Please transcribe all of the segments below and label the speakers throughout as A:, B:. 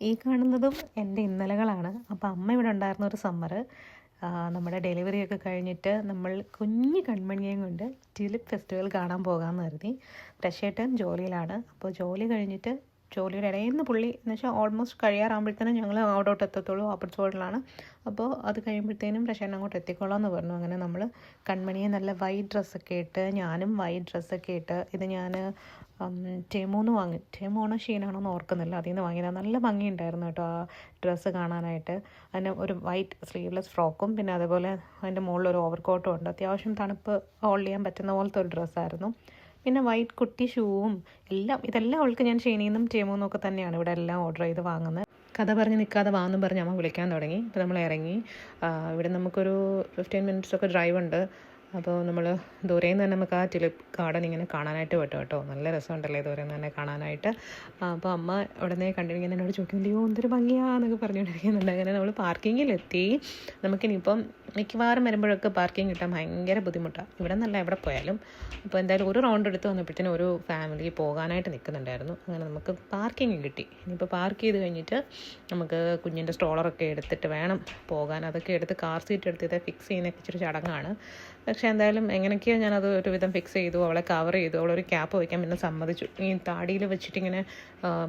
A: ഈ കാണുന്നതും എൻ്റെ ഇന്നലകളാണ്. അപ്പോൾ അമ്മ ഇവിടെ ഉണ്ടായിരുന്ന ഒരു സമ്മർ നമ്മുടെ ഡെലിവറിയൊക്കെ കഴിഞ്ഞിട്ട് നമ്മൾ കുഞ്ഞു കൺമണിയേയും കൊണ്ട് ട്യൂലിപ്പ് ഫെസ്റ്റിവൽ കാണാൻ പോകാമെന്ന് കരുതി. പ്രശേട്ടൻ ജോലിയിലാണ്. അപ്പോൾ ജോലി കഴിഞ്ഞിട്ട് ജോലിയുടെ ഇടയിൽ നിന്ന് പുള്ളി എന്ന് വെച്ചാൽ ഓൾമോസ്റ്റ് കഴിയാറാകുമ്പോഴത്തേനും ഞങ്ങൾ അവിടോട്ട് എത്തത്തുള്ളൂ. ഓപ്പർച്യൂണിലാണ്. അപ്പോൾ അത് കഴിയുമ്പോഴത്തേനും പ്രശേട്ടൻ അങ്ങോട്ട് എത്തിക്കോളാം എന്ന് പറഞ്ഞു. അങ്ങനെ നമ്മൾ കൺമണിയെ നല്ല വൈറ്റ് ഡ്രസ്സൊക്കെ ഇട്ട്, ഞാനും വൈറ്റ് ഡ്രസ്സൊക്കെ ഇട്ട്, ഇത് ഞാൻ ടെമൂന്ന് വാങ്ങി, ടെമോണോ ഷീനാണോ എന്ന് ഓർക്കുന്നില്ല, അതിൽ നിന്ന് വാങ്ങിയതാണ്. നല്ല ഭംഗിയുണ്ടായിരുന്നു കേട്ടോ ആ ഡ്രസ്സ് കാണാനായിട്ട്. അതിന് ഒരു വൈറ്റ് സ്ലീവ്ലെസ് ഫ്രോക്കും പിന്നെ അതേപോലെ അതിൻ്റെ മുകളിൽ ഒരു ഓവർകോട്ടും ഉണ്ട്. അത്യാവശ്യം തണുപ്പ് ഹോൾഡ് ചെയ്യാൻ പറ്റുന്ന പോലത്തെ ഒരു ഡ്രസ്സായിരുന്നു. പിന്നെ വൈറ്റ് കുട്ടി ഷൂവും ഇതെല്ലാം അവൾക്ക് ഞാൻ ഷീനിന്നും ടെമൂന്നും ഒക്കെ തന്നെയാണ് ഇവിടെ എല്ലാം ഓർഡർ ചെയ്ത് വാങ്ങുന്നത്. കഥ പറഞ്ഞ് നിൽക്കാതെ വാന്നും പറഞ്ഞ് അമ്മ വിളിക്കാൻ തുടങ്ങി. അപ്പോൾ നമ്മൾ ഇറങ്ങി. ഇവിടെ നമുക്കൊരു 15 മിനിറ്റ്സൊക്കെ ഡ്രൈവ് ഉണ്ട്. അപ്പോൾ നമ്മൾ ദൂരെ നിന്ന് തന്നെ നമുക്ക് ആ ട്യൂലിപ്പ് ഗാർഡൻ ഇങ്ങനെ കാണാനായിട്ട് പറ്റും കേട്ടോ. നല്ല രസമുണ്ടല്ലേ ദൂരെ നിന്ന് തന്നെ കാണാനായിട്ട്. അപ്പോൾ അമ്മ അവിടെ നിന്ന് കണ്ടിരിക്കുന്ന എന്നോട് ചോദിക്കുന്നുണ്ട്, എന്തൊരു ഭംഗിയാന്നൊക്കെ പറഞ്ഞുകൊണ്ടിരിക്കുന്നുണ്ട്. അങ്ങനെ നമ്മൾ പാർക്കിങ്ങിലെത്തി. നമുക്കിനിയിപ്പം മിക്കവാറും വരുമ്പോഴൊക്കെ പാർക്കിംഗ് കിട്ടാൻ ഭയങ്കര ബുദ്ധിമുട്ടാണ്. ഇവിടെ നിന്നല്ല എവിടെ പോയാലും. അപ്പോൾ എന്തായാലും ഒരു റൗണ്ട് എടുത്ത് വന്നപ്പോഴത്തേനും ഒരു ഫാമിലി പോകാനായിട്ട് നിൽക്കുന്നുണ്ടായിരുന്നു. അങ്ങനെ നമുക്ക് പാർക്കിംഗ് കിട്ടി. ഇനിയിപ്പോൾ പാർക്ക് ചെയ്ത് കഴിഞ്ഞിട്ട് നമുക്ക് കുഞ്ഞിൻ്റെ സ്ട്രോളറൊക്കെ എടുത്തിട്ട് വേണം പോകാൻ. അതൊക്കെ എടുത്ത് കാർ സീറ്റ് എടുത്ത് ഇത് ഫിക്സ് ചെയ്യുന്നതൊക്കെ ഇച്ചിരി ചടങ്ങാണ്. പക്ഷേ എന്തായാലും എങ്ങനെയൊക്കെയോ ഞാനത് ഒരുവിധം ഫിക്സ് ചെയ്തു. അവളെ കവർ ചെയ്തു. അവളൊരു ക്യാപ്പ് വയ്ക്കാൻ പിന്നെ സമ്മതിച്ചു. ഈ താടിയിൽ വെച്ചിട്ടിങ്ങനെ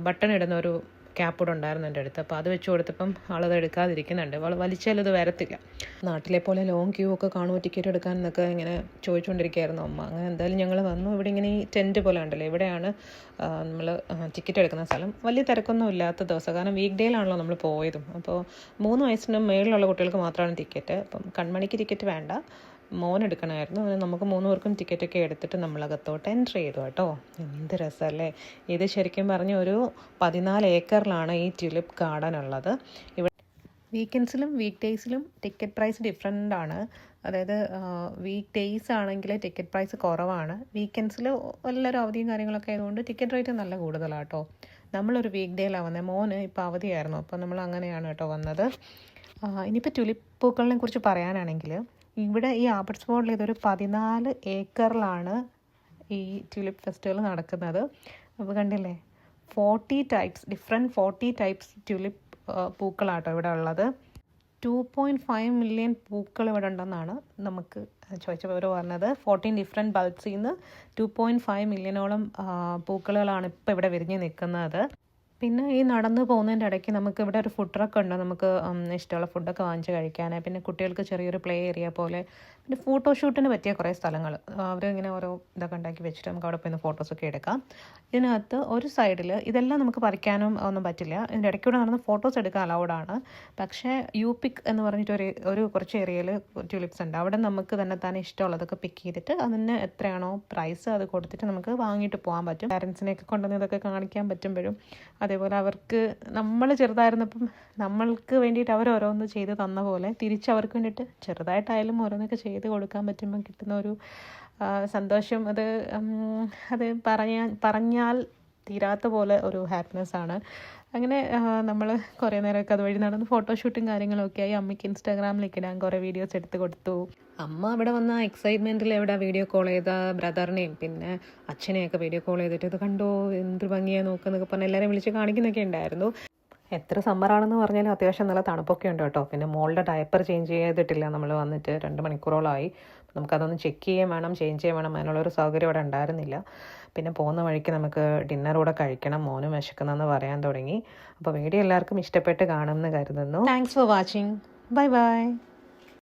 A: ബട്ടൺ ഇടുന്ന ഒരു ക്യാപ്പ് കൂടെ ഉണ്ടായിരുന്നു എൻ്റെ അടുത്ത്. അപ്പോൾ അത് വെച്ച് കൊടുത്തപ്പം ആളത് എടുക്കാതിരിക്കുന്നുണ്ട്. അവൾ വലിച്ചാലത് വരത്തില്ല. നാട്ടിലെ പോലെ ലോങ് ക്യൂ ഒക്കെ കാണുമോ ടിക്കറ്റ് എടുക്കാൻ എന്നൊക്കെ ഇങ്ങനെ ചോദിച്ചുകൊണ്ടിരിക്കുകയായിരുന്നു അമ്മ. അങ്ങനെ എന്തായാലും ഞങ്ങൾ വന്നു. ഇവിടെ ഇങ്ങനെ ഈ ടെൻറ്റ് പോലെ ഉണ്ടല്ലോ, ഇവിടെയാണ് നമ്മൾ ടിക്കറ്റ് എടുക്കുന്ന സ്ഥലം. വലിയ തിരക്കൊന്നും ഇല്ലാത്ത ദിവസം, കാരണം വീക്ക് ഡേയിലാണല്ലോ നമ്മൾ പോയതും. അപ്പോൾ 3 വയസ്സിന് മേളിലുള്ള കുട്ടികൾക്ക് മാത്രമാണ് ടിക്കറ്റ്. അപ്പം കൺമണിക്ക് ടിക്കറ്റ് വേണ്ട, മോൻ എടുക്കണമായിരുന്നു. നമുക്ക് 3 പേർക്കും ടിക്കറ്റൊക്കെ എടുത്തിട്ട് നമ്മളകത്തോട്ട് എൻട്രി ചെയ്തു കേട്ടോ. എന്ത് രസമല്ലേ. ഇത് ശരിക്കും പറഞ്ഞ ഒരു 14 ഏക്കറിലാണ് ഈ ട്യൂലിപ്പ് ഗാർഡൻ ഉള്ളത്. ഇവിടെ വീക്കെൻഡ്സിലും വീക്ക് ഡേയ്സിലും ടിക്കറ്റ് പ്രൈസ് ഡിഫറെൻ്റ് ആണ്. അതായത് വീക്ക് ഡേയ്സ് ആണെങ്കിൽ ടിക്കറ്റ് പ്രൈസ് കുറവാണ്. വീക്കെൻഡ്സിൽ എല്ലാവരും അവധിയും കാര്യങ്ങളൊക്കെ ആയതുകൊണ്ട് ടിക്കറ്റ് റേറ്റ് നല്ല കൂടുതലാണ് കേട്ടോ. നമ്മളൊരു വീക്ക് ഡേയിലാണ് വന്നത്. മോന് ഇപ്പോൾ അവധിയായിരുന്നു. അപ്പോൾ നമ്മൾ അങ്ങനെയാണ് കേട്ടോ വന്നത്. ഇനിയിപ്പോൾ ട്യൂലിപ്പ് പൂക്കളിനെ കുറിച്ച് പറയാനാണെങ്കിൽ ഇവിടെ ഈ ആബർട്ട്സ്ഫോർഡിൽ ഇതൊരു 14 ഏക്കറിലാണ് ഈ ട്യൂലിപ്പ് ഫെസ്റ്റിവൽ നടക്കുന്നത്. അപ്പോൾ കണ്ടില്ലേ, 40 ടൈപ്സ് ട്യൂലിപ്പ് പൂക്കളാട്ടോ ഇവിടെ ഉള്ളത്. 2.5 മില്യൺ പൂക്കൾ ഇവിടെ ഉണ്ടെന്നാണ് നമുക്ക് ചോദിച്ചവർ പറഞ്ഞത്. 14 ഡിഫറെൻറ്റ് ബൾബ്സിൽ നിന്ന് 2.5 മില്യണോളം പൂക്കളുകളാണ് ഇപ്പോൾ ഇവിടെ വിരിഞ്ഞ് നിൽക്കുന്നത്. പിന്നെ ഈ നടന്ന് പോകുന്നതിൻ്റെ ഇടയ്ക്ക് നമുക്ക് ഇവിടെ ഒരു ഫുഡ് ട്രക്ക് ഉണ്ട്. നമുക്ക് ഇഷ്ടമുള്ള ഫുഡൊക്കെ വാങ്ങിച്ച് കഴിക്കാൻ. പിന്നെ കുട്ടികൾക്ക് ചെറിയൊരു പ്ലേ ഏരിയ പോലെ, പിന്നെ ഫോട്ടോഷൂട്ടിന് പറ്റിയ കുറേ സ്ഥലങ്ങൾ അവരിങ്ങനെ ഓരോ ഇതൊക്കെ ഉണ്ടാക്കി വെച്ചിട്ട് നമുക്ക് അവിടെ പോയി ഫോട്ടോസൊക്കെ എടുക്കാം. ഇതിനകത്ത് ഒരു സൈഡിൽ ഇതെല്ലാം നമുക്ക് പറിക്കാനും ഒന്നും പറ്റില്ല. ഇതിൻ്റെ ഇടയ്ക്കൂടെ നടന്ന് ഫോട്ടോസ് എടുക്കാൻ അലൗഡാണ്. പക്ഷേ യൂപിക് എന്ന് പറഞ്ഞിട്ട് ഒരു കുറച്ച് ഏരിയയിൽ ട്യൂലിപ്സ് ഉണ്ട്. അവിടെ നമുക്ക് തന്നെ ഇഷ്ടമുള്ളതൊക്കെ പിക്ക് ചെയ്തിട്ട് അതിന് എത്രയാണോ പ്രൈസ് അത് കൊടുത്തിട്ട് നമുക്ക് വാങ്ങിയിട്ട് പോകാൻ പറ്റും. പാരൻസിനെയൊക്കെ കൊണ്ടുവന്ന് ഇതൊക്കെ കാണിക്കാൻ പറ്റുമ്പോഴും അതേപോലെ അവർക്ക് നമ്മൾ ചെറുതായിരുന്നപ്പം നമ്മൾക്ക് വേണ്ടിയിട്ട് അവർ ഓരോന്ന് ചെയ്ത് തന്ന പോലെ തിരിച്ച് അവർക്ക് വേണ്ടിയിട്ട് ചെറുതായിട്ടായാലും ഓരോന്നൊക്കെ ചെയ്ത് കൊടുക്കാൻ പറ്റുമ്പോൾ കിട്ടുന്ന ഒരു സന്തോഷം, അത് പറഞ്ഞാൽ തീരാത്ത പോലെ ഒരു ഹാപ്പിനെസ്സാണ്. അങ്ങനെ നമ്മൾ കുറേ നേരമൊക്കെ അതുവഴി നടന്ന് ഫോട്ടോഷൂട്ടും കാര്യങ്ങളൊക്കെ ആയി. അമ്മയ്ക്ക് ഇൻസ്റ്റാഗ്രാമിലേക്ക് ഇടാൻ കുറേ വീഡിയോസ് എടുത്ത് കൊടുത്തു. അമ്മ അവിടെ വന്ന എക്സൈറ്റ്മെൻറ്റിൽ ഇവിടെ വീഡിയോ കോൾ ചെയ്ത ബ്രദറിനെയും പിന്നെ അച്ഛനെയൊക്കെ വീഡിയോ കോൾ ചെയ്തിട്ട് ഇത് കണ്ടോ എന്ത് ഭംഗിയാണ് നോക്കുന്നൊക്കെ പറഞ്ഞ് എല്ലാവരെയും വിളിച്ച് കാണിക്കുന്നൊക്കെ ഉണ്ടായിരുന്നു. എത്ര സമ്മറാണെന്ന് പറഞ്ഞാലും അത്യാവശ്യം നല്ല തണുപ്പൊക്കെ ഉണ്ട് കേട്ടോ. പിന്നെ മോളുടെ ഡയപ്പർ ചേഞ്ച് ചെയ്തിട്ടില്ല. നമ്മൾ വന്നിട്ട് 2 മണിക്കൂറോളമായി. നമുക്കതൊന്ന് ചെക്ക് ചെയ്യുകയും വേണം, ചേഞ്ച് ചെയ്യുകയും വേണം. അതിനുള്ളൊരു സൗകര്യം അവിടെ ഉണ്ടായിരുന്നില്ല. പിന്നെ പോകുന്ന വഴിക്ക് നമുക്ക് ഡിന്നർ കൂടെ കഴിക്കണം, മോനും വിശക്കുന്നെന്ന് പറയാൻ തുടങ്ങി. അപ്പോൾ വീഡിയോ എല്ലാവർക്കും ഇഷ്ടപ്പെട്ട് കാണുമെന്ന് കരുതുന്നു. Thanks for watching. Bye bye.